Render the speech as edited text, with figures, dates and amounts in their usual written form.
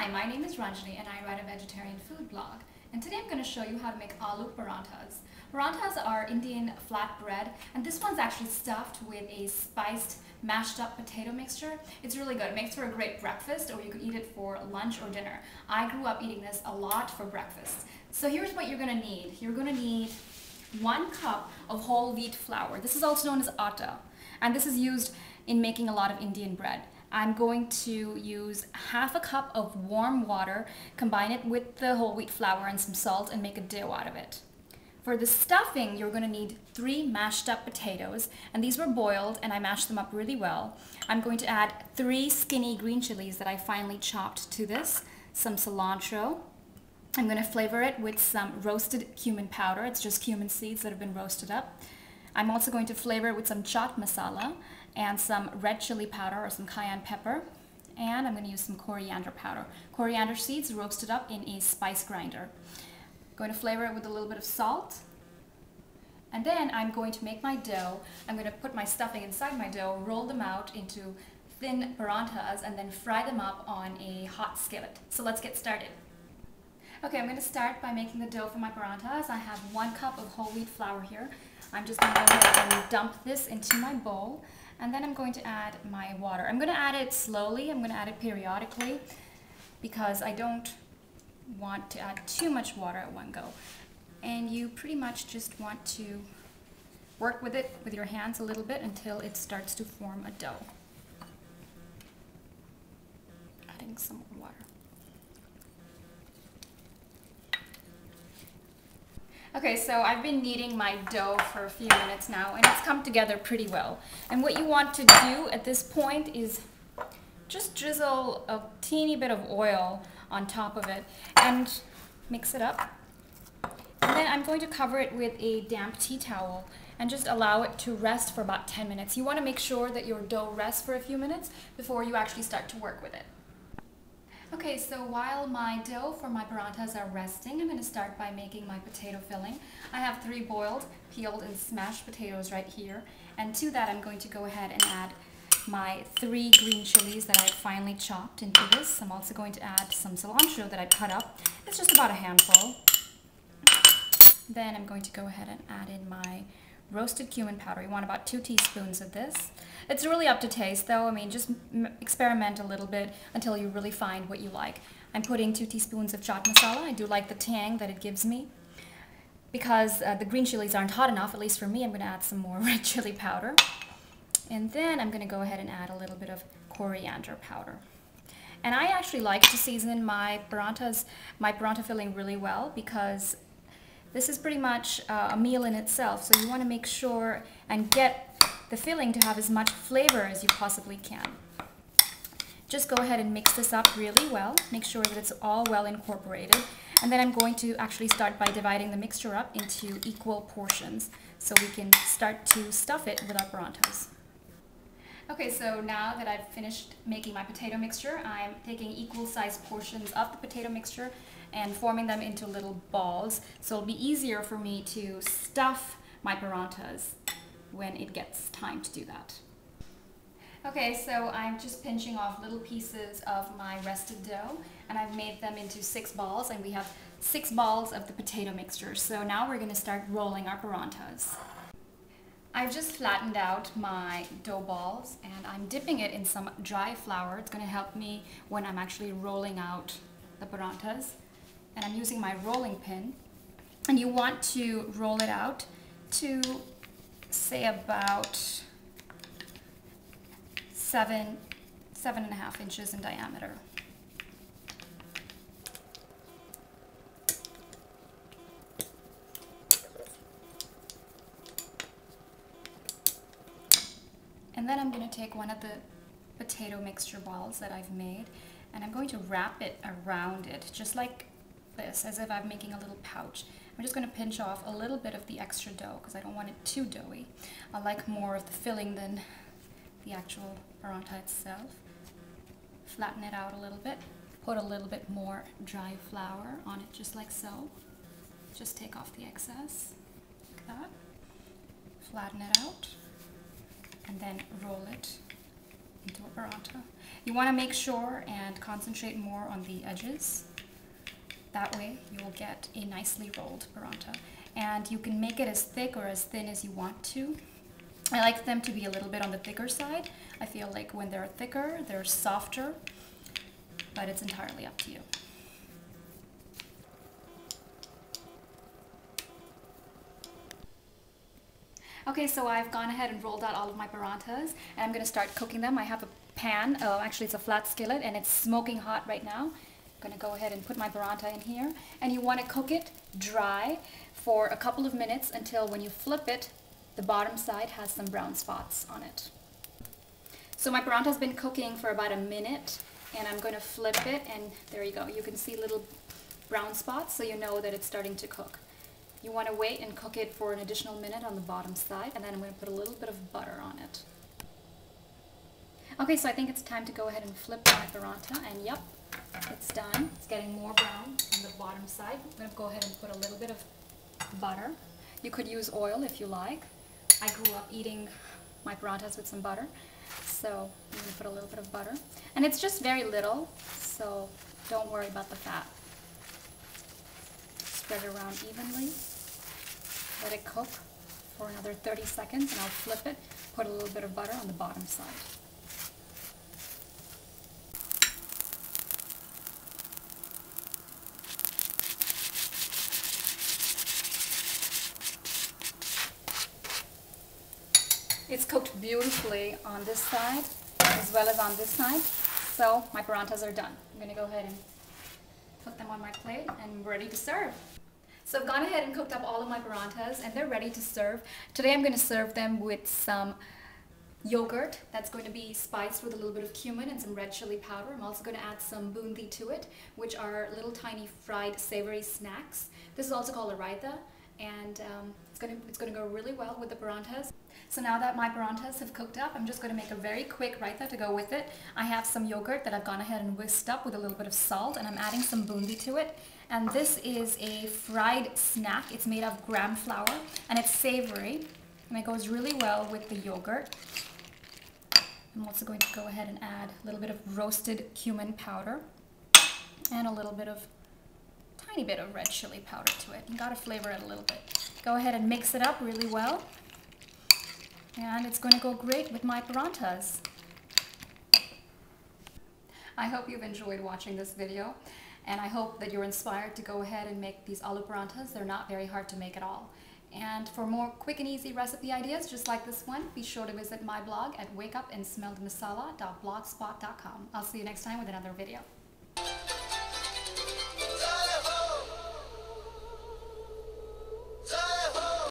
Hi, my name is Ranjani and I write a vegetarian food blog. And today I'm going to show you how to make aloo parathas. Parathas are Indian flatbread, and this one's actually stuffed with a spiced mashed up potato mixture. It's really good. It makes for a great breakfast, or you could eat it for lunch or dinner. I grew up eating this a lot for breakfast. So here's what you're going to need. You're going to need 1 cup of whole wheat flour. This is also known as atta, and this is used in making a lot of Indian bread. I'm going to use half a cup of warm water, combine it with the whole wheat flour and some salt, and make a dough out of it. For the stuffing, you're going to need 3 mashed up potatoes, and these were boiled and I mashed them up really well. I'm going to add 3 skinny green chilies that I finely chopped to this, some cilantro. I'm going to flavor it with some roasted cumin powder. It's just cumin seeds that have been roasted up. I'm also going to flavor it with some chaat masala and some red chili powder or some cayenne pepper. And I'm going to use some coriander powder. Coriander seeds roasted up in a spice grinder. I'm going to flavor it with a little bit of salt. And then I'm going to make my dough. I'm going to put my stuffing inside my dough, roll them out into thin parathas, and then fry them up on a hot skillet. So let's get started. Okay, I'm going to start by making the dough for my parathas. I have 1 cup of whole wheat flour here. I'm just going to go ahead and dump this into my bowl, and then I'm going to add my water. I'm going to add it slowly. I'm going to add it periodically because I don't want to add too much water at one go. And you pretty much just want to work with it with your hands a little bit until it starts to form a dough. Adding some more water. Okay, so I've been kneading my dough for a few minutes now, and it's come together pretty well. And what you want to do at this point is just drizzle a teeny bit of oil on top of it and mix it up. And then I'm going to cover it with a damp tea towel and just allow it to rest for about 10 minutes. You want to make sure that your dough rests for a few minutes before you actually start to work with it. Okay, so while my dough for my parathas are resting, I'm going to start by making my potato filling. I have 3 boiled, peeled, and smashed potatoes right here. And to that, I'm going to go ahead and add my 3 green chilies that I finely chopped into this. I'm also going to add some cilantro that I cut up. It's just about a handful. Then I'm going to go ahead and add in my roasted cumin powder. You want about 2 teaspoons of this. It's really up to taste though. I mean, just experiment a little bit until you really find what you like. I'm putting 2 teaspoons of chaat masala. I do like the tang that it gives me. Because the green chilies aren't hot enough, at least for me, I'm going to add some more red chili powder. And then I'm going to go ahead and add a little bit of coriander powder. And I actually like to season my paratha filling really well because this is pretty much a meal in itself, so you want to make sure and get the filling to have as much flavor as you possibly can. Just go ahead and mix this up really well. Make sure that it's all well incorporated. And then I'm going to actually start by dividing the mixture up into equal portions so we can start to stuff it with our parathas. Okay, so now that I've finished making my potato mixture, I'm taking equal sized portions of the potato mixture and forming them into little balls, so it'll be easier for me to stuff my parathas when it gets time to do that. Okay, so I'm just pinching off little pieces of my rested dough, and I've made them into 6 balls, and we have 6 balls of the potato mixture. So now we're going to start rolling our parathas. I've just flattened out my dough balls, and I'm dipping it in some dry flour. It's going to help me when I'm actually rolling out the parathas. And I'm using my rolling pin, and you want to roll it out to say about 7.5 inches in diameter. And then I'm going to take one of the potato mixture balls that I've made, and I'm going to wrap it around it, just like this, as if I'm making a little pouch. I'm just going to pinch off a little bit of the extra dough because I don't want it too doughy. I like more of the filling than the actual paratha itself. Flatten it out a little bit. Put a little bit more dry flour on it, just like so. Just take off the excess, like that. Flatten it out, and then roll it into a paratha. You want to make sure and concentrate more on the edges. That way you'll get a nicely rolled paratha. And you can make it as thick or as thin as you want to. I like them to be a little bit on the thicker side. I feel like when they're thicker, they're softer, but it's entirely up to you. Okay, so I've gone ahead and rolled out all of my parathas, and I'm going to start cooking them. I have a pan, actually it's a flat skillet, and it's smoking hot right now. I'm going to go ahead and put my paratha in here, and you want to cook it dry for a couple of minutes until when you flip it, the bottom side has some brown spots on it. So my paratha has been cooking for about a minute, and I'm going to flip it, and there you go. You can see little brown spots, so you know that it's starting to cook. You want to wait and cook it for an additional minute on the bottom side, and then I'm going to put a little bit of butter on it. Okay, so I think it's time to go ahead and flip my paratha, and yep, it's done. It's getting more brown on the bottom side. I'm going to go ahead and put a little bit of butter. You could use oil if you like. I grew up eating my parathas with some butter, so I'm going to put a little bit of butter. And it's just very little, so don't worry about the fat. Spread it around evenly. Let it cook for another 30 seconds, and I'll flip it, put a little bit of butter on the bottom side. It's cooked beautifully on this side as well as on this side, so my parathas are done. I'm going to go ahead and put them on my plate and ready to serve. So I've gone ahead and cooked up all of my parathas, and they're ready to serve. Today I'm going to serve them with some yogurt that's going to be spiced with a little bit of cumin and some red chili powder. I'm also going to add some bundi to it, which are little tiny fried savory snacks. This is also called a raita, and it's going to go really well with the parathas. So now that my parathas have cooked up, I'm just going to make a very quick raita to go with it. I have some yogurt that I've gone ahead and whisked up with a little bit of salt, and I'm adding some bundi to it. And this is a fried snack. It's made of gram flour, and it's savory, and it goes really well with the yogurt. I'm also going to go ahead and add a little bit of roasted cumin powder and a little bit of, tiny bit of red chili powder to it. You gotta flavor it a little bit. Go ahead and mix it up really well, and it's going to go great with my parathas. I hope you've enjoyed watching this video, and I hope that you're inspired to go ahead and make these aloo parathas. They're not very hard to make at all. And for more quick and easy recipe ideas just like this one, be sure to visit my blog at wakeupandsmelldmasala.blogspot.com. I'll see you next time with another video.